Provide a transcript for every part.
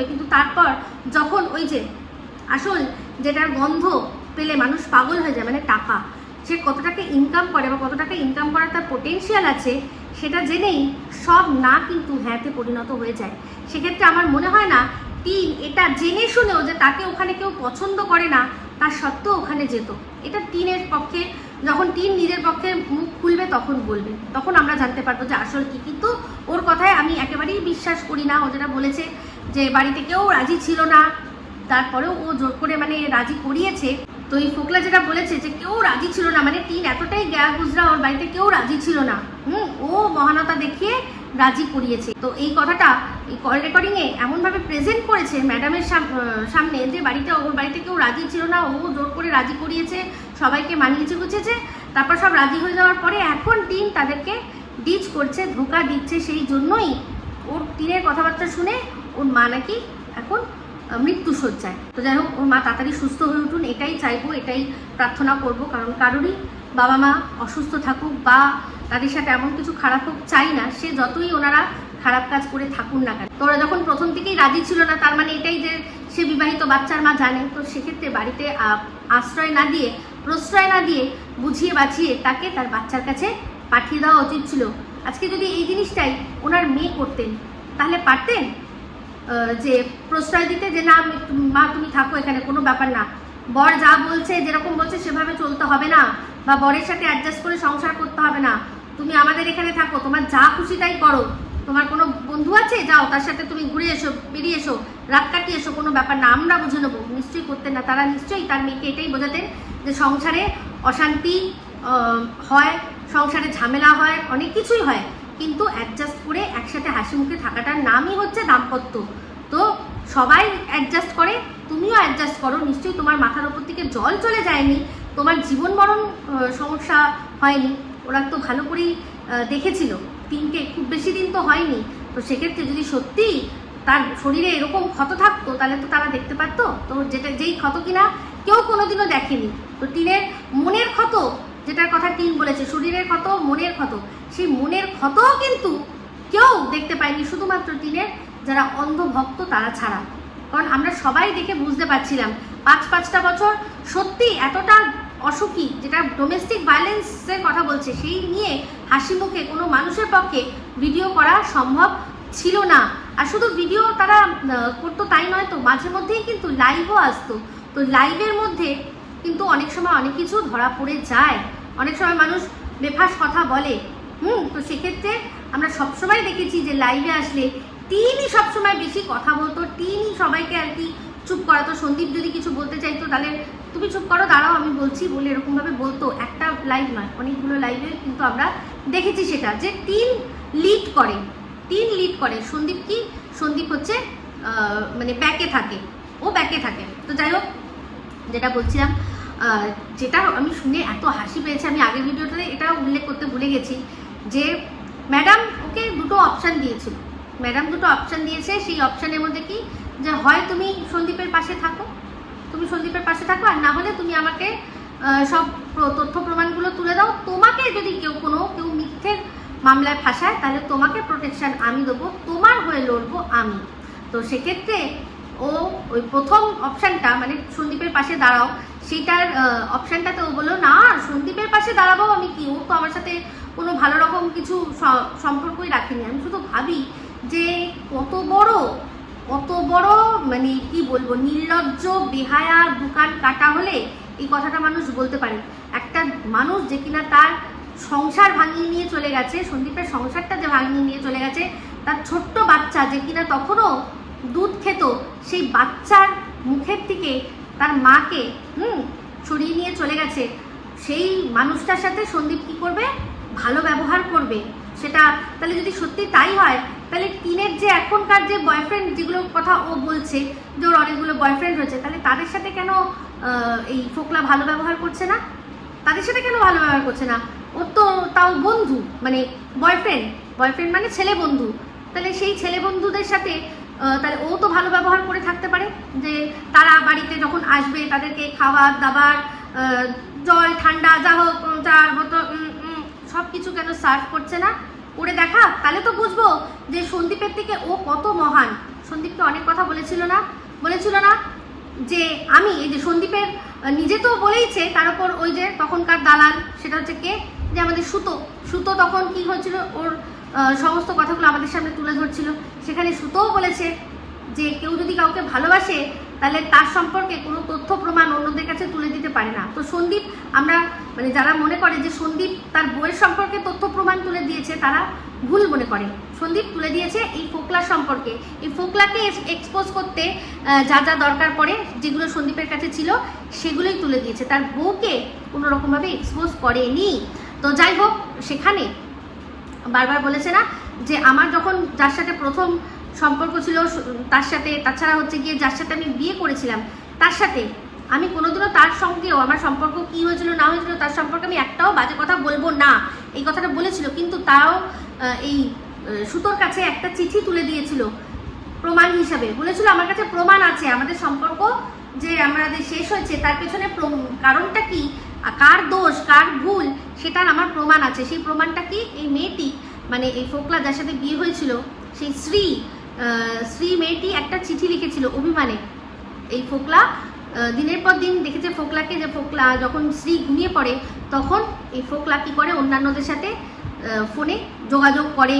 করবে, কিন্তু তারপর যখন ওই যে আসল যেটার গন্ধ পেলে মানুষ পাগল হয়ে যায়, মানে টাকা, সে কত টাকা ইনকাম করে বা কত টাকা ইনকাম করার তার পোটেনশিয়াল আছে, সেটা জেনেই সব না কিন্তু হ্যাঁতে পরিণত হয়ে যায়। সেক্ষেত্রে আমার মনে হয় না টিন এটা জেনে শুনেও যে তাকে ওখানে কেউ পছন্দ করে না তার সত্ত্বেও ওখানে যেত। এটা টিনের পক্ষে, যখন টিন নিজের পক্ষে মুখ খুলবে তখন বলবে, তখন আমরা জানতে পারবো যে আসল কি। কিন্তু ওর কথায় আমি একেবারেই বিশ্বাস করি না। ও যেটা বলেছে যে বাড়িতে কেউ রাজি ছিল না, তারপরেও ও জোর করে মানে রাজি করিয়েছে। তো এই ফোকলা যেটা বলেছে যে কেউ রাজি ছিল না, মানে টিন এতটাই গ্যা গুজরা, ওর বাড়িতে কেউ রাজি ছিল না, ও মহানতা দেখিয়ে রাজি করিয়েছে। তো এই কথাটা এই কল রেকর্ডিংয়ে এমনভাবে প্রেজেন্ট করেছে ম্যাডামের সামনে যে ওর বাড়িতে কেউ রাজি ছিল না, ও জোর করে রাজি করিয়েছে, সবাইকে মানিয়েছে গুছিয়েছে, তারপর সব রাজি হয়ে যাওয়ার পরে এখন টিন তাদেরকে ডিচ করছে, ধোঁকা দিচ্ছে। সেই জন্যই ওর টিনের কথাবার্তা শুনে ওর মা নাকি এখন মৃত্যুশয্যায়। তো যাই হোক, ওর মা তাড়াতাড়ি সুস্থ হয়ে উঠুন, এটাই চাইবো, এটাই প্রার্থনা করব। কারণ কারোরই বাবা মা অসুস্থ থাকুক বা তাদের সাথে এমন কিছু খারাপ হোক চাই না, সে যতই ওনারা খারাপ কাজ করে থাকুন না কেন। তো ওরা যখন প্রথম থেকেই রাজি ছিল না, তার মানে এটাই যে সে বিবাহিত বাচ্চার মা জানে। তো সেক্ষেত্রে বাড়িতে আশ্রয় না দিয়ে, প্রশ্রয় না দিয়ে, বুঝিয়ে বাঁচিয়ে তাকে তার বাচ্চার কাছে পাঠিয়ে দেওয়া উচিত ছিল। আজকে যদি এই জিনিসটাই ওনার মেয়ে করতেন, তাহলে পারতেন যে প্রশ্রয় দিতে, যে না মা তুমি থাকো এখানে, কোনো ব্যাপার না, বর যা বলছে যেরকম বলছে সেভাবে চলতে হবে না, বা বরের সাথে অ্যাডজাস্ট করে সংসার করতে হবে না, তুমি আমাদের এখানে থাকো, তোমার যা খুশি তাই করো, তোমার কোনো বন্ধু আছে যাও তার সাথে তুমি ঘুরে এসো, বেরিয়ে এসো, রাত কাটিয়ে এসো, কোনো ব্যাপার না, আমরা বুঝে নেবো। নিশ্চয়ই করতেন না। তারা নিশ্চয়ই তার মেয়েকে এটাই বোঝাতেন যে সংসারে অশান্তি হয়, সংসারে ঝামেলা হয়, অনেক কিছুই হয়, কিন্তু অ্যাডজাস্ট করে একসাথে হাসি মুখে থাকাটার নামই হচ্ছে দাম্পত্য। তো সবাই অ্যাডজাস্ট করে, তুমিও অ্যাডজাস্ট করো। নিশ্চয়ই তোমার মাথার ওপর থেকে জল চলে যায়নি, তোমার জীবন মরণ সমস্যা হয়নি। ওরা তো ভালো করেই দেখেছিল টিনকে, খুব বেশি দিন তো হয়নি। তো সেক্ষেত্রে যদি সত্যি তার শরীরে এরকম ক্ষত থাকতো তাহলে তো তারা দেখতে পারতো। তো যেই ক্ষত কিনা কেউ কোনোদিনও দেখেনি। তো টিনের মনের ক্ষত, যেটার কথা টিন বলেছে, শরীরের ক্ষত, মনের ক্ষত, সেই মনের ক্ষতও কিন্তু কেউ দেখতে পায়নি, শুধুমাত্র টিনের যারা অন্ধ ভক্ত তারা ছাড়া। কারণ আমরা সবাই দেখে বুঝতে পারছিলাম 5-5টা বছর সত্যি এতটা অসুখী, যেটা ডোমেস্টিক ভায়োলেন্সের কথা বলছে, সেই নিয়ে হাসি মুখে কোনো মানুষের পক্ষে ভিডিও করা সম্ভব ছিল না। আর শুধু ভিডিও তারা করতো তাই নয়, তো মাঝে মধ্যেই কিন্তু লাইভও আসতো। তো লাইভের মধ্যে কিন্তু অনেক সময় অনেক কিছু ধরা পড়ে যায়, অনেক সময় মানুষ বেফাস কথা বলে। তো সেক্ষেত্রে আমরা সবসময় দেখেছি যে লাইভে আসলে টিনই সবসময় বেশি কথা বলতো, টিনই সবাইকে আর কি চুপ করাতো। সন্দীপ যদি কিছু বলতে চাইতো তাহলে তুমি চুপ করো, দাঁড়াও আমি বলছি বলে এরকমভাবে বলতো। একটা লাইভ নয়, অনেকগুলো লাইভে কিন্তু আমরা দেখেছি সেটা, যে টিন লিড করে, টিন লিড করে। সন্দীপ হচ্ছে মানে ব্যাকে থাকে, ও ব্যাকে থাকে। তো যাই হোক, যেটা বলছিলাম, যেটা আমি শুনে এত হাসি পেয়েছে, আমি আগের ভিডিওটাতে এটা উল্লেখ করতে ভুলে গেছি, যে ম্যাডাম ওকে দুটো অপশান দিয়েছিল। ম্যাডাম দুটো অপশান দিয়েছে, সেই অপশানের মধ্যে কি, যে হয় তুমি সন্দীপের পাশে থাকো, আর না হলে তুমি আমাকে সব তথ্য প্রমাণগুলো তুলে দাও। তোমাকে যদি কেউ মিথ্যের মামলায় ফাঁসায় তাহলে তোমাকে প্রোটেকশন আমি দেবো, তোমার হয়ে লড়বো আমি। তো সেক্ষেত্রে ও ওই প্রথম অপশানটা, মানে সন্দীপের পাশে দাঁড়াও, সেইটার অপশানটাতে ও বললো না, সন্দীপের পাশে দাঁড়াবো আমি কি, ও তো আমার সাথে কোনো ভালো রকম কিছু সম্পর্কই রাখেনি। আমি শুধু ভাবি যে কত বড় মানে কি বলবো, নির্লজ্জ বেহায়া দোকান কাটা হলে এই কথাটা মানুষ বলতে পারে। একটা মানুষ যে কিনা তার সংসার ভাঙিয়ে নিয়ে চলে গেছে, সন্দীপের সংসারটা যে ভাঙিয়ে নিয়ে চলে গেছে, তার ছোট্ট বাচ্চা যে কিনা তখনও দুধ খেত, সেই বাচ্চার মুখের থেকে তার মাকে সরিয়ে নিয়ে চলে গেছে, সেই মানুষটার সাথে সন্দীপ কি করবে, ভালো ব্যবহার করবে। সেটা তাহলে যদি সত্যি তাই হয়, তাহলে টিনের যে এখনকার যে বয়ফ্রেন্ড, যেগুলোর কথা ও বলছে যে ওর অনেকগুলো বয়ফ্রেন্ড রয়েছে, তাহলে তাদের সাথে কেন এই ফোকলা ভালো ব্যবহার করছে না? তাদের সাথে কেন ভালো ব্যবহার করছে না? ওর তো তাও বন্ধু, মানে বয়ফ্রেন্ড মানে ছেলে বন্ধু, তাহলে সেই ছেলে বন্ধুদের সাথে তাহলে ও তো ভালো ব্যবহার করে থাকতে পারে, যে তারা বাড়িতে যখন আসবে তাদেরকে খাবার দাবার, জল ঠান্ডা যা হোক, চার বোতল, সব কিছু কেন সার্ভ করছে না, করে দেখা, তাহলে তো বুঝবো যে সন্দীপের থেকে ও কত মহান। সন্দীপকে অনেক কথা বলেছিল না যে আমি এই যে সন্দীপের নিজে তো বলেইছে, তার উপর ওই যে তখনকার দালাল, সেটা হচ্ছে কে, যে আমাদের সুতো তখন কি হয়েছিল, ওর সমস্ত কথাগুলো আমাদের সামনে তুলে ধরছিল। সেখানে সুতোও বলেছে যে কেউ যদি কাউকে ভালোবাসে তাহলে তার সম্পর্কে কোনো তথ্য প্রমাণ অন্যদের কাছে তুলে দিতে পারে না। তো সন্দীপ, আমরা মানে যারা মনে করে যে সন্দীপ তার বইয়ের সম্পর্কে তথ্য প্রমাণ তুলে দিয়েছে, তারা ভুল মনে করে। সন্দীপ তুলে দিয়েছে এই ফোকলা সম্পর্কে, এই ফোকলাকে এক্সপোজ করতে যা যা দরকার পড়ে, যেগুলো সন্দীপের কাছে ছিল সেগুলোই তুলে দিয়েছে, তার বউকে কোনো রকমভাবে এক্সপোজ করেনি। তো যাই হোক, সেখানে বারবার বলেছে না যে আমার যখন যার সাথে প্রথম সম্পর্ক ছিল তার সাথে, তাছাড়া হচ্ছে গিয়ে যার সাথে আমি বিয়ে করেছিলাম তার সাথে আমি কোনোদিনও তার সঙ্গেও আমার সম্পর্ক কী হয়েছিল না হয়েছিল তার সম্পর্কে আমি একটাও বাজে কথা বলবো না, এই কথাটা বলেছিল। কিন্তু তাও এই সুতোর কাছে একটা চিঠি তুলে দিয়েছিল প্রমাণ হিসাবে, বলেছিল আমার কাছে প্রমাণ আছে আমাদের সম্পর্ক যে আমাদের শেষ হয়েছে, তার পেছনে কারণটা কি, কার দোষ কার ভুল, সেটার আমার প্রমাণ আছে। সেই প্রমাণটা কি, এই মেয়েটি মানে এই ফোকলা যার সাথে বিয়ে হয়েছিল সেই শ্রী মেয়েটি একটা চিঠি লিখেছিল অভিমানে। এই ফোকলা দিনের পর দিন দেখেছে ফোকলাকে, যে ফোকলা যখন শ্রী ঘুমিয়ে পড়ে তখন এই ফোকলা কী করে অন্যান্যদের সাথে ফোনে যোগাযোগ করে,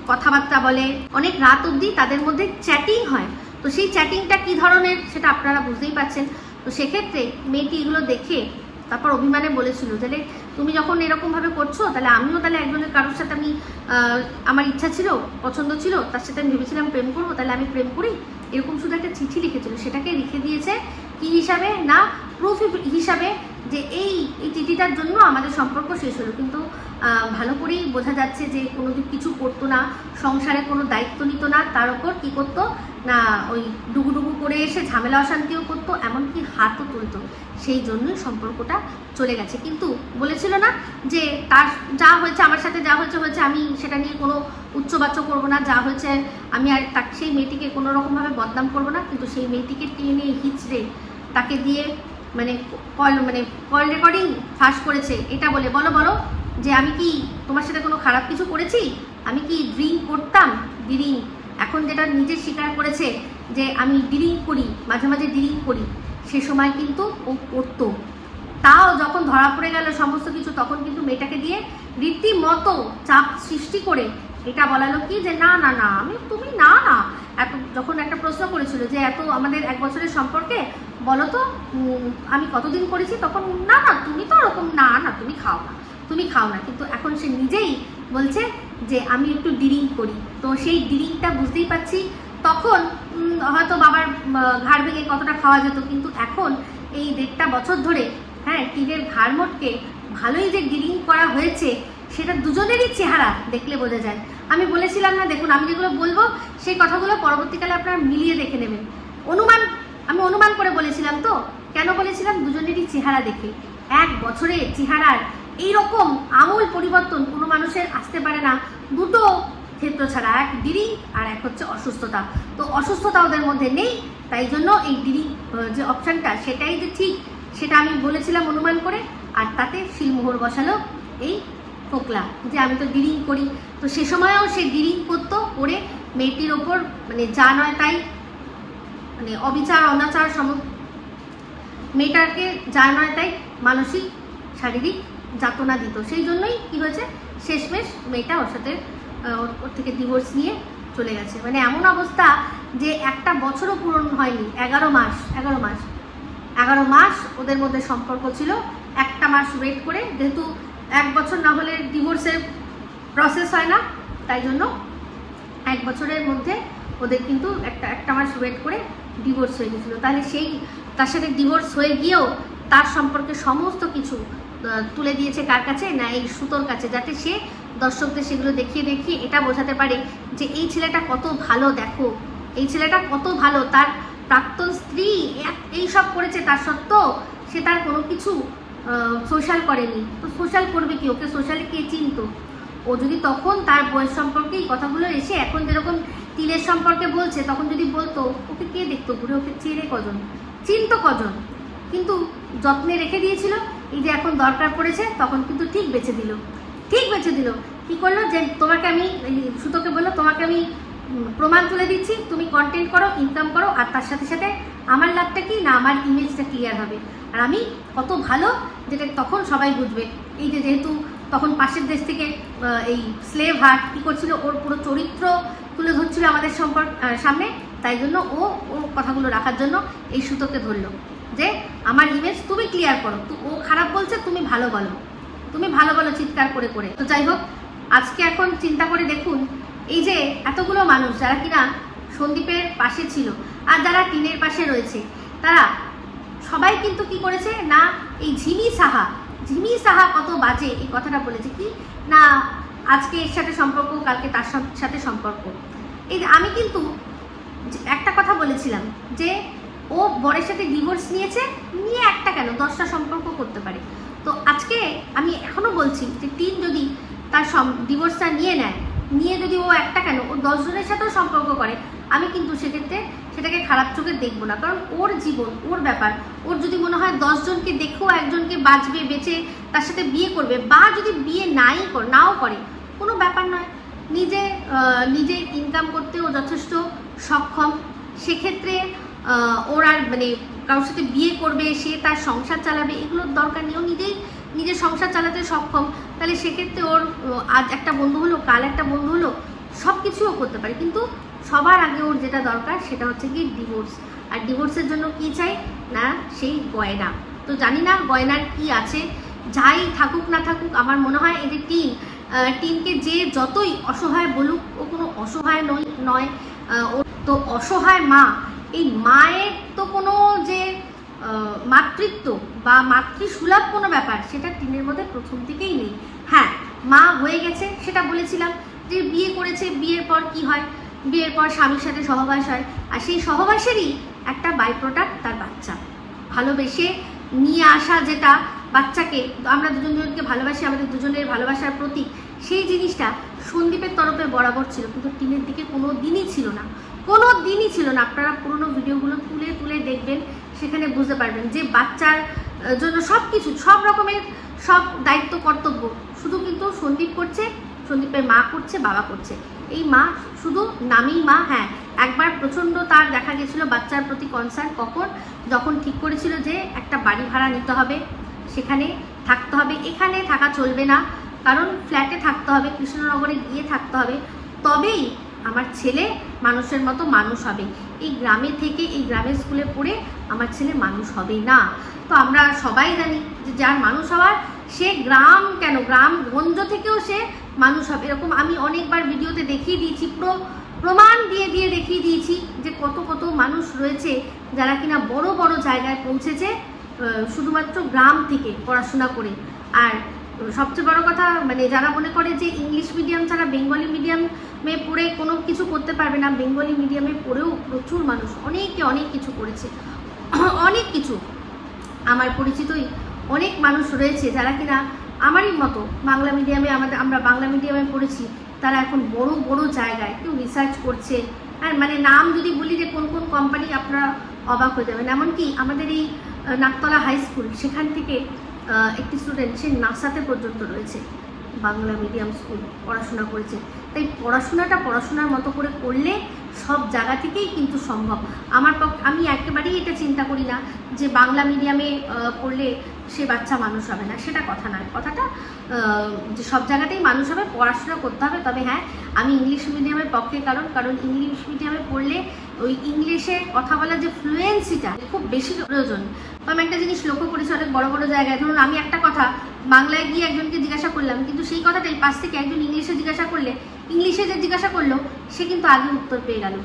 কথাবার্তা বলে, অনেক রাত অবধি তাদের মধ্যে চ্যাটিং হয়। তো সেই চ্যাটিংটা কী ধরনের সেটা আপনারা বুঝতেই পারছেন। তো সেক্ষেত্রে মেয়েটি এগুলো দেখে তারপর অভিমানে বলেছিল, তাহলে তুমি যখন এরকমভাবে করছো তাহলে আমিও তাহলে একজনের কারোর সাথে আমি আমার ইচ্ছা ছিল, পছন্দ ছিল, তার সাথে আমি ভেবেছিলাম প্রেম করবো, তাহলে আমি প্রেম করি, এরকম শুধু একটা চিঠি লিখেছিল। সেটাকে লিখে দিয়েছে কি হিসাবে না, প্রুফ হিসাবে, যে এই চিঠিটার জন্য আমাদের সম্পর্ক শেষ হলো। কিন্তু ভালো করেই বোঝা যাচ্ছে যে কোনো কিছু করতো না, সংসারে কোনো দায়িত্ব নিত না, তার ওপর কী করতো না, ওই ডুবুডুবু করে এসে ঝামেলা অশান্তিও করতো, এমনকি হাতও তুলতো। সেই জন্যই সম্পর্কটা চলে গেছে। কিন্তু বলেছিল না যে তার যা হয়েছে আমার সাথে, যা হয়েছে আমি সেটা নিয়ে কোনো উচ্চবাচ্য করবো না, যা হয়েছে আমি আর তাকে, সেই মেয়েটিকে কোনো রকমভাবে বদনাম করবো না। কিন্তু সেই মেয়েটিকে টেনে হিচড়ে তাকে দিয়ে মানে কল রেকর্ডিং ফাঁস করেছে, এটা বলে বলো যে আমি কি তোমার সাথে কোনো খারাপ কিছু করেছি, আমি কি ড্রিঙ্ক করতাম, ড্রিঙ্ক, এখন যেটা নিজে স্বীকার করেছে যে আমি ড্রিঙ্ক করি, মাঝে মাঝে ড্রিঙ্ক করি, সে সময় কিন্তু ও করতো। তাও যখন ধরা পড়ে গেল সমস্ত কিছু, তখন কিন্তু মেয়েটাকে দিয়ে রীতিমতো চাপ সৃষ্টি করে এটা বলালো কি যে না তুমি না এত, যখন একটা প্রশ্ন করেছিল যে এত আমাদের 1 বছরের সম্পর্কে বলো তো আমি কতদিন করেছি, তখন না তুমি তো ওরকম না তুমি খাও না, কিন্তু এখন সে নিজেই বলছে যে আমি একটু ড্রিঙ্ক করি। তো সেই ড্রিঙ্কটা বুঝতেই পারছি তখন হয়তো বাবার ঘাড় ভেঙে কতটা খাওয়া যেত, কিন্তু এখন এই 1.5 বছর ধরে হ্যাঁ টিনের ঘাড় মোটকে ভালোই যে ড্রিঙ্ক করা হয়েছে, সেটা দুজনেরই চেহারা দেখলে বোঝা যায়। আমি বলেছিলাম না, দেখুন আমি যেগুলো বলবো সেই কথাগুলো পরবর্তীকালে আপনারা মিলিয়ে দেখে নেবেন। আমি অনুমান করে বলেছিলাম। তো কেন বলেছিলাম? দুজনেরই চেহারা দেখে। 1 বছরে চেহারার এইরকম আমূল পরিবর্তন কোনো মানুষের আসতে পারে না, দুটো ক্ষেত্র ছাড়া, এক ড্রিঙ্ক আর এক হচ্ছে অসুস্থতা। তো অসুস্থতা ওদের মধ্যে নেই, তাই জন্য এই ড্রিঙ্ক যে অপশানটা সেটাই যে ঠিক, সেটা আমি বলেছিলাম অনুমান করে, আর তাতে শিলমোহর বসালো এই ফোকলা যে আমি তো ড্রিঙ্ক করি। তো সে সময়ও সে ড্রিঙ্ক করতো, করে মেয়েটির ওপর মানে যা নয় তাই, মানে অবিচার অনাচার মেয়েটাকে যা নয় তাই মানসিক শারীরিক যাতনা দিত। সেই জন্যই কি হয়েছে, শেষমেশ মেয়েটা ওর সাথে ওর থেকে ডিভোর্স নিয়ে চলে গেছে। মানে এমন অবস্থা যে 1 বছরও পূরণ হয়নি, 11 মাস ওদের মধ্যে সম্পর্ক ছিল। 1 মাস ওয়েট করে, যেহেতু 1 বছর না হলে ডিভোর্সের প্রসেস হয় না, তাই জন্য 1 বছরের মধ্যে ওদের কিন্তু একটা মাস ওয়েট করে ডিভোর্স হয়ে গেছিলো। তাহলে সেই তার সাথে ডিভোর্স হয়ে গিয়েও তার সম্পর্কে সমস্ত কিছু তুলে দিয়েছে কার কাছে না, এই সুতোর কাছে, যাতে সে দর্শকদের সেগুলো দেখিয়ে এটা বোঝাতে পারে যে এই ছেলেটা কত ভালো, দেখো এই ছেলেটা কত ভালো, তার প্রাক্তন স্ত্রী এই সব করেছে, তার সত্ত্বেও সে তার কোনো কিছু সোশ্যাল করেনি। তো সোশ্যাল করবে কি, ওকে সোশ্যালে কে চিনতো? ও যদি তখন তার বয়স সম্পর্কে এই কথাগুলো এসে এখন যেরকম তিলের সম্পর্কে বলছে, তখন যদি বলতো, ওকে কে দেখতো ঘুরে, ওকে চেনে কজন, চিনতো কজন? কিন্তু যত্নে রেখে দিয়েছিল। এই যে এখন দরকার পড়েছে তখন কিন্তু ঠিক বেছে দিল। কি করলো যে তোমাকে আমি, সুতোকে বললো তোমাকে আমি প্রমাণ তুলে দিচ্ছি, তুমি কন্টেন্ট করো, ইনকাম করো, আর তার সাথে সাথে আমার লাভটা কি না, আমার ইমেজটা ক্লিয়ার হবে, আর আমি কত ভালো যেটা তখন সবাই বুঝবে। এই যে যেহেতু তখন পাশের দেশ থেকে এই স্লেভ হার্ট কী করছিল, ওর পুরো চরিত্র তুলে ধরছিল আমাদের সামনে, তাই জন্য ও কথাগুলো রাখার জন্য এই সুতোকে ধরলো যে আমার ইমেজ তুমি ক্লিয়ার করো, ও খারাপ বলছে, তুমি ভালো বলো, তুমি ভালো বলো চিৎকার করে করে। তো যাই হোক, আজকে এখন চিন্তা করে দেখুন, এই যে এতগুলো মানুষ যারা কিনা সন্দীপের পাশে ছিল আর যারা টিনের পাশে রয়েছে, তারা সবাই কিন্তু কি করেছে না, এই ঝিমি সাহা কত বাজে এই কথাটা বলেছে কি না, আজকে এর সাথে সম্পর্ক, কালকে তার সাথে সম্পর্ক। এই আমি কিন্তু একটা কথা বলেছিলাম যে ও বরের সাথে ডিভোর্স নিয়ে একটা কেন 10টা সম্পর্ক করতে পারে। তো আজকে আমি এখনো বলছি যে টিন যদি তার ডিভোর্সটা নিয়ে যদি ও একটা কেন ও 10 জনের সাথেও সম্পর্ক করে, আমি কিন্তু সেক্ষেত্রে সেটাকে খারাপ চোখে দেখবো না, কারণ ওর জীবন, ওর ব্যাপার। ওর যদি মনে হয় 10 জনকে দেখেও একজনকে বাঁচবে, বেঁচে তার সাথে বিয়ে করবে, বা যদি বিয়ে নাও করে, কোনো ব্যাপার নয়। নিজে ইনকাম করতে ও যথেষ্ট সক্ষম, সেক্ষেত্রে ওর আর মানে কারোর সাথে বিয়ে করবে, সে তার সংসার চালাবে, এগুলোর দরকার নেই। ও নিজের সংসার চালাতে সক্ষম, তাহলে সেক্ষেত্রে ওর আজ একটা বন্ধু হলো, কাল একটা বন্ধু হলো, সব কিছুও করতে পারে। কিন্তু সবার আগে ওর যেটা দরকার সেটা হচ্ছে কি ডিভোর্স। আর ডিভোর্সের জন্য কি চাই না, সেই গয়না। তো জানি না গয়নার কি আছে, যাই থাকুক না থাকুক, আমার মনে হয় এই যে টিনকে যে যতই অসহায় বলুক, ও কোনো অসহায় নয়, ও তো অসহায় মা। এই মায়ের তো কোনো যে মাতৃত্ব বা মাতৃসুলভ কোনো ব্যাপার, সেটা টিনের মধ্যে প্রথম থেকেই নেই। হ্যাঁ, মা হয়ে গেছে, সেটা বলেছিলাম যে বিয়ে করেছে, বিয়ের পর কি হয়, বিয়ের পর স্বামীর সাথে সহবাস হয়, আর সেই সহবাসেরই একটা বাই প্রোডাক্ট তার বাচ্চা। ভালোবেসে নিয়ে আসা যেটা বাচ্চাকে, আমরা দুজনকে ভালোবাসি, আমাদের দুজনের ভালোবাসার প্রতীক, সেই জিনিসটা সন্দীপের তরফে বরাবর ছিল, কিন্তু টিনের দিকে কোনো দিনই ছিল না। আপনারা পুরোনো ভিডিওগুলো তুলে দেখবেন, সেখানে বুঝতে পারবেন যে বাচ্চার জন্য সব কিছু, সব রকমের সব দায়িত্ব কর্তব্য শুধু কিন্তু সন্দীপ করছে, সন্দীপের মা করছে, বাবা করছে। এই মা শুধু নামেই মা। হ্যাঁ, একবার প্রচণ্ড তার দেখা গেছিলো বাচ্চার প্রতি কনসার্ন, যখন ঠিক করেছিল যে একটা বাড়ি ভাড়া নিতে হবে, সেখানে থাকতে হবে, এখানে থাকা চলবে না, কারণ ফ্ল্যাটে থাকতে হবে, কৃষ্ণনগরে গিয়ে থাকতে হবে, তবেই আমার ছেলে মানুষের মতো মানুষ হবে। এই গ্রামে থেকে, এই গ্রামের স্কুলে পড়ে আমার ছেলে মানুষ হবে না। তো আমরা সবাই জানি যে যার মানুষ হওয়ার, সে গ্রামগঞ্জ থেকেও সে মানুষ হবে। এরকম আমি অনেকবার ভিডিওতে দেখিয়ে দিয়েছি, প্রমাণ দিয়ে দেখিয়ে দিয়েছি যে কত মানুষ রয়েছে যারা কিনা বড় বড় জায়গায় পৌঁছেছে শুধুমাত্র গ্রাম থেকে পড়াশোনা করে। আর সবচেয়ে বড় কথা, মানে যারা মনে করে যে ইংলিশ মিডিয়াম ছাড়া বেঙ্গলি মিডিয়ামে পড়ে কোনো কিছু করতে পারবে না, বেঙ্গলি মিডিয়ামে পড়েও প্রচুর মানুষ অনেক কিছু করেছে, অনেক কিছু। আমার পরিচিতই অনেক মানুষ রয়েছে যারা কিনা আমারই মতো বাংলা মিডিয়ামে, আমরা বাংলা মিডিয়ামে পড়েছি, তারা এখন বড় জায়গায় কেউ রিসার্চ করছে। আর মানে নাম যদি বলি যে কোন কোম্পানি, আপনারা অবাক হয়ে যাবেন। এমনকি আমাদের এই নাকতলা হাই স্কুল, সেখান থেকে একটি স্টুডেন্ট সে নাসাতে পর্যন্ত রয়েছে, বাংলা মিডিয়াম স্কুল পড়াশোনা করেছে। তাই পড়াশোনার মতো করে করলে সব জায়গা থেকেই কিন্তু সম্ভব। আমি একেবারেই এটা চিন্তা করি না যে বাংলা মিডিয়ামে পড়লে সে বাচ্চা মানুষ হবে না, সেটা কথা নয়। কথাটা যে সব জায়গাতেই মানুষ হবে, পড়াশোনা করতে হবে। তবে হ্যাঁ, আমি ইংলিশ মিডিয়ামের পক্ষে, কারণ ইংলিশ মিডিয়ামে পড়লে ওই ইংলিশে কথা বলার যে ফ্লুয়েন্সিটা খুব বেশি প্রয়োজন। তো আমি একটা জিনিস লক্ষ্য করেছি অনেক বড় জায়গায়, ধরুন আমি একটা কথা বাংলায় গিয়ে একজনকে জিজ্ঞাসা করলাম, কিন্তু সেই কথাটাই পাশ থেকে একজন ইংলিশে জিজ্ঞাসা করলে, ইংলিশে যে জিজ্ঞাসা করলো সে কিন্তু আগে উত্তর পেয়ে গেল,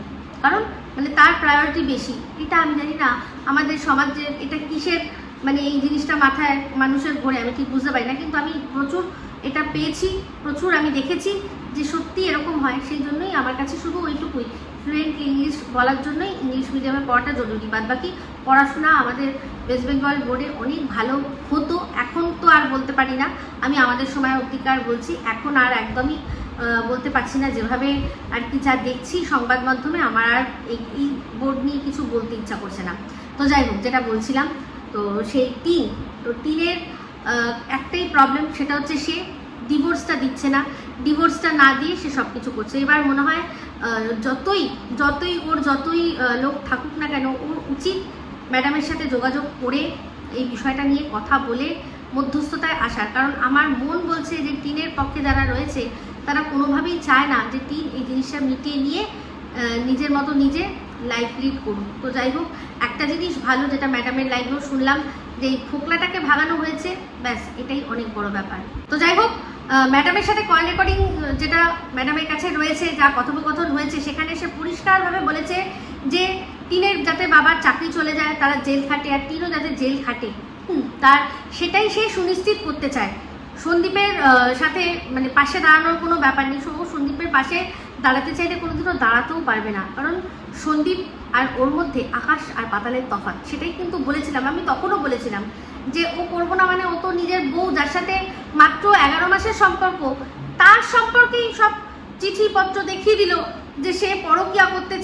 কারণ মানে তার প্রায়োরিটি বেশি। এটা আমি জানি না আমাদের সমাজে এটা কিসের, মানে এই জিনিসটা মাথায় মানুষের ঘোরে, আমি ঠিক বুঝতে পারি না। কিন্তু আমি প্রচুর এটা পেয়েছি, প্রচুর আমি দেখেছি যে সত্যি এরকম হয়। সেই জন্যই আমার কাছে শুধু ওইটুকুই, ফ্লুয়েন্ট ইংলিশ বলার জন্যই ইংলিশ মিডিয়ামে পড়াটা জরুরি। বাদবাকি পড়াশোনা আমাদের ওয়েস্ট বেঙ্গল বোর্ডে অনেক ভালো হতো, এখন তো আর বলতে পারি না। আমি আমাদের সময় অধিকার বলছি, এখন আর একদমই বলতে পারছি না। যেভাবে আর কি যা দেখছি সংবাদ মাধ্যমে, আমার আর এই বোর্ড নিয়ে কিছু বলতে ইচ্ছা করছে না। তো যাই হোক, যেটা বলছিলাম, তো সেই টিনের একটাই প্রবলেম, সেটা হচ্ছে সে ডিভোর্সটা দিচ্ছে না। ডিভোর্সটা না দিয়ে সে সব কিছু করছে। এবার মনে হয় যতই ওর লোক থাকুক না কেন, ওর উচিত ম্যাডামের সাথে যোগাযোগ করে এই বিষয়টা নিয়ে কথা বলে মধ্যস্থতায় আসার। কারণ আমার মন বলছে যে টিনের পক্ষে যারা রয়েছে তারা কোনোভাবেই চায় না যে টিন এই জিনিসটা মিটিয়ে নিয়ে নিজের মতো নিজে লাইফ লিড করুন। তো যাই হোক, একটা জিনিস ভালো যেটা ম্যাডামের লাইফেও শুনলাম, যে এই ফোকলাটাকে ভাগানো হয়েছে, ব্যাস এটাই অনেক বড় ব্যাপার। তো যাই হোক, ম্যাডামের সাথে কল রেকর্ডিং যেটা ম্যাডামের কাছে রয়েছে, যা কথোপকথন হয়েছে, সেখানে সে পরিষ্কারভাবে বলেছে যে টিনের যাতে বাবার চাকরি চলে যায়, তারা জেল খাটে, আর টিনও যাতে জেল খাটে, তার সেটাই সে সুনিশ্চিত করতে চায়। সন্দীপের সাথে মানে পাশে দাঁড়ানোর কোনো ব্যাপার নেই। সন্দীপের পাশে দাঁড়াতে চাইলে কোনোদিনও দাঁড়াতেও পারবে না, কারণ সন্দীপ আর ওর মধ্যে আকাশ আর পাতালের তফাৎ। সেটাই কিন্তু বলেছিলাম, আমি তখনও বলেছিলাম যে ও করবো না, মানে ও তো নিজের বউ, যার সাথে মাত্র 11 মাসের সম্পর্ক, তার সম্পর্কেই সব চিঠিপত্র দেখিয়ে দিল যে সে পরকীয়া করতে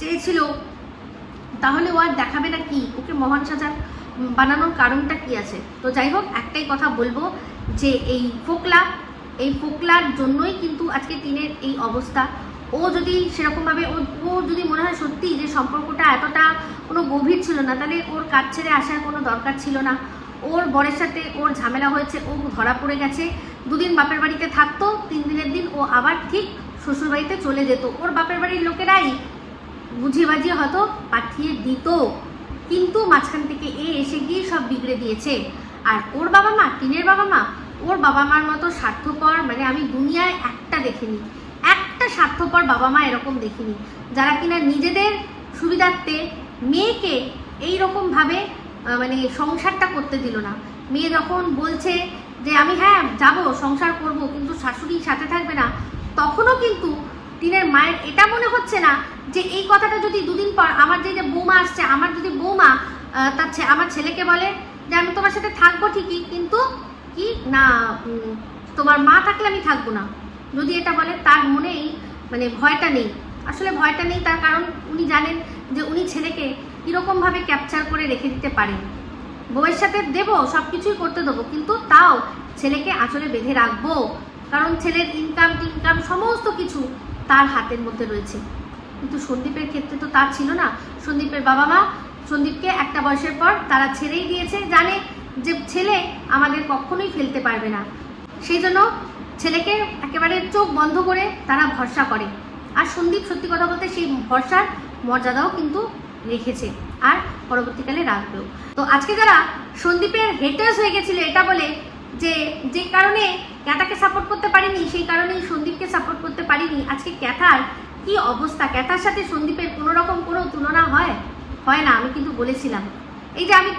চেয়েছিল। তাহলে ও আর দেখাবে না কি? ওকে মহান সাজা বানানোর কারণটা কি আছে? তো যাই হোক, একটাই কথা বলবো যে এই ফোকলার জন্যই কিন্তু আজকে টিনের এই অবস্থা। ও যদি সেরকমভাবে ও যদি মনে হয় সত্যি যে সম্পর্কটা এতটা কোনো গভীর ছিল না, তাহলে ওর কাজ ছেড়ে আসার কোনো দরকার ছিল না। ওর বরের সাথে ওর ঝামেলা হয়েছে, ও ধরা পড়ে গেছে, 2 দিন বাপের বাড়িতে থাকতো, 3 দিনের দিন ও আবার ঠিক শ্বশুরবাড়িতে চলে যেত। ওর বাপের বাড়ির লোকেরাই বুঝিয়ে বাজিয়ে হয়তো পাঠিয়ে দিত, কিন্তু মাঝখান থেকে এসে গিয়ে সব বিগড়ে দিয়েছে। আর ওর বাবা মা, টিনের বাবা মা, ওর বাবা মার মতো স্বার্থপর মানে আমি দুনিয়ায় একটা দেখিনি, একটা স্বার্থপর বাবা মা এরকম দেখিনি, যারা কিনা নিজেদের সুবিধার্থে মেয়েকে এইরকমভাবে মানে সংসারটা করতে দিল না। মেয়ে যখন বলছে যে আমি হ্যাঁ যাব, সংসার করব, কিন্তু শাশুড়ি সাথে থাকবে না, তখনও কিন্তু টিনের মায়ের এটা মনে হচ্ছে না যে এই কথাটা যদি 2 দিন পর আমার যে বৌমা আসছে, আমার যদি বৌমা আমার ছেলেকে বলে যে আমি তোমার সাথে থাকবো ঠিকই, কিন্তু কি না তোমার মা থাকলে আমি থাকবো না, যদি এটা বলে, তার মনেই মানে ভয়টা নেই। আসলে ভয়টা নেই, তার কারণ উনি জানেন যে উনি ছেলেকে কীরকমভাবে ক্যাপচার করে রেখে দিতে পারেন। বউয়ের সাথে দেবো, সব কিছুই করতে দেবো, কিন্তু তাও ছেলেকে আঁচলে বেঁধে রাখবো, কারণ ছেলের ইনকাম সমস্ত কিছু তার হাতের মধ্যে রয়েছে। কিন্তু সন্দীপের ক্ষেত্রে তো তা ছিল না। সন্দীপের বাবা মা সন্দীপকে একটা বয়সের পর তারা ছেড়েই দিয়েছে, জানে যে ছেলে আমাদের কখনোই ফেলতে পারবে না, সেই জন্য ছেলেকে একেবারে চোখ বন্ধ করে তারা ভরসা করে। আর সন্দীপ সত্যি কথা বলতে সেই ভরসার মর্যাদাও কিন্তু রেখেছে, আর পরবর্তীকালে রাখবেও। তো আজকে যারা সন্দীপের হেটার্স হয়ে গেছিল এটা বলে যে কারণে ক্যাথাকে সাপোর্ট করতে পারিনি, সেই কারণেই সন্দীপকে সাপোর্ট করতে পারিনি, আজকে ক্যাথার কি অবস্থা। ক্যাথার সাথে সন্দীপের কোনো রকম কোনো তুলনা হয় না। আমি কিন্তু বলেছিলাম, এই যে আমি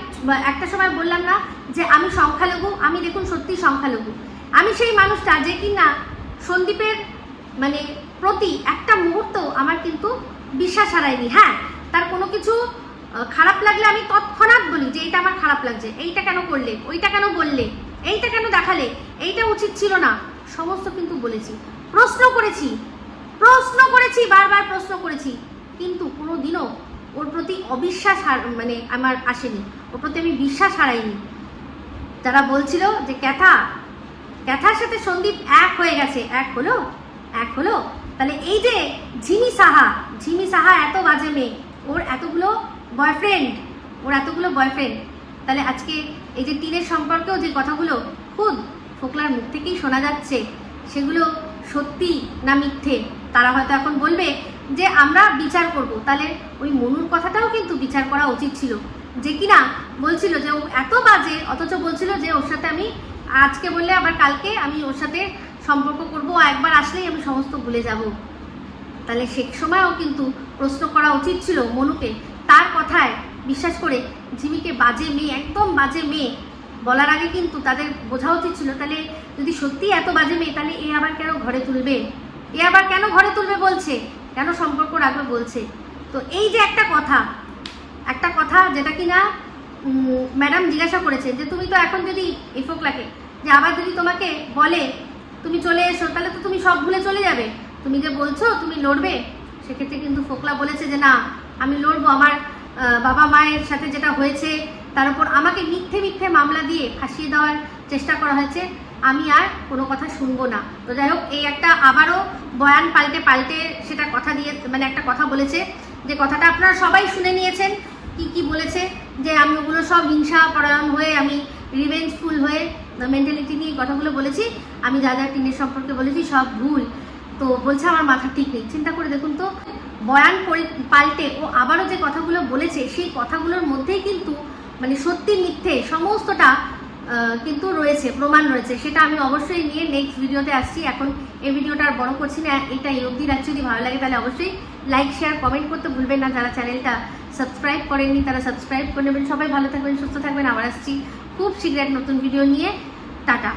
একটা সময় বললাম না যে আমি সংখ্যালঘু, আমি দেখুন সত্যি সংখ্যালঘু। আমি সেই মানুষটা যে কিনা সন্দীপের মানে প্রতি একটা মুহূর্ত আমার কিন্তু বিশ্বাস হারায়নি। হ্যাঁ, তার কোনো কিছু খারাপ লাগলে আমি তৎক্ষণাৎ বলি যে এইটা আমার খারাপ লাগছে, এইটা কেন করলে, ওইটা কেন বললে, এইটা কেন দেখালে, এইটা উচিত ছিল না, সমস্ত কিন্তু বলেছি। প্রশ্ন করেছি, বারবার প্রশ্ন করেছি, কিন্তু কোনো দিনও ওর প্রতি অবিশ্বাস মানে আমার আসেনি, ওর প্রতি আমি বিশ্বাস হারাইনি। যারা বলছিল যে ক্যাথার সাথে সন্দীপ এক হয়ে গেছে, এক হলো, তাহলে এই যে ঝিমি সাহা এত বাজে মেয়ে, ওর এতগুলো বয়ফ্রেন্ড, তাহলে আজকে এই যে টিনের সম্পর্কেও যে কথাগুলো খুদ ফোকলার মুখ থেকেই শোনা যাচ্ছে, সেগুলো সত্যি না মিথ্যে তারা হয়তো এখন বলবে যে আমরা বিচার করব। তাহলে ওই মনুর কথাটাও কিন্তু বিচার করা উচিত ছিল, যে কিনা বলছিল যে ও এত বাজে, অথচ বলছিল যে ওর সাথে আমি আজকে বললে আবার কালকে আমি ওর সাথে সম্পর্ক করবো, একবার আসলেই আমি সমস্ত ভুলে যাব। তাহলে সে সময়ও কিন্তু প্রশ্ন করা উচিত ছিল মনুকে, তার কথায় বিশ্বাস করে ঝিমিকে বাজে মেয়ে, একদম বাজে মেয়ে বলার আগে কিন্তু তাদের বোঝা উচিত ছিল, তাহলে যদি সত্যি এত বাজে মেয়ে, তাহলে এ আবার কেন ঘরে তুলবে বলছে, কেন সম্পর্ক রাখবে বলছে। তো এই যে একটা কথা যেটা কিনা ম্যাডাম জিজ্ঞাসা করেছে যে তুমি তো এখন যদি এই ফোকলাকে যে আবার যদি তোমাকে বলে তুমি চলে এসো, তাহলে তো তুমি সব ভুলে চলে যাবে, তুমি যে বলছো তুমি লড়বে, সেক্ষেত্রে কিন্তু ফোকলা বলেছে যে না আমি লড়বো, আমার বাবা মায়ের সাথে যেটা হয়েছে তার উপর আমাকে মিথ্যে মামলা দিয়ে ফাঁসিয়ে দেওয়ার চেষ্টা করা হয়েছে, আমি আর কোনো কথা শুনবো না। তো যাই হোক, এই একটা আবারও বয়ান পাল্টে সেটা কথা দিয়ে মানে একটা কথা বলেছে, যে কথাটা আপনারা সবাই শুনে নিয়েছেন কি বলেছে, যে আমি ওগুলো সব হিংসা পরায়ণ হয়ে, আমি রিভেঞ্জফুল হয়ে মেন্টালিটি নিয়ে কথাগুলো বলেছি, আমি যা যা টিনের সম্পর্কে বলেছি সব ভুল। তো বলছে আমার মাথা ঠিক নেই। চিন্তা করে দেখুন তো, বয়ান পাল্টে ও আবারও যে কথাগুলো বলেছে, সেই কথাগুলোর মধ্যেই কিন্তু মানে সত্যি মিথ্যে সমস্তটা কিন্তু রয়েছে, প্রমাণ রয়েছে। সেটা আমি অবশ্যই নিয়ে নেক্সট ভিডিওতে আসছি। এখন এই ভিডিওটা আর বড় করছি না, এটা এই অবধি রাখছি। যদি ভালো লাগে তাহলে অবশ্যই লাইক, শেয়ার, কমেন্ট করতে ভুলবেন না। যারা চ্যানেলটা সাবস্ক্রাইব করেননি তারা সাবস্ক্রাইব করে নেবেন। সবাই ভালো থাকবেন, সুস্থ থাকবেন। আবার আসছি খুব শীঘ্র নতুন ভিডিও নিয়ে। টাটা।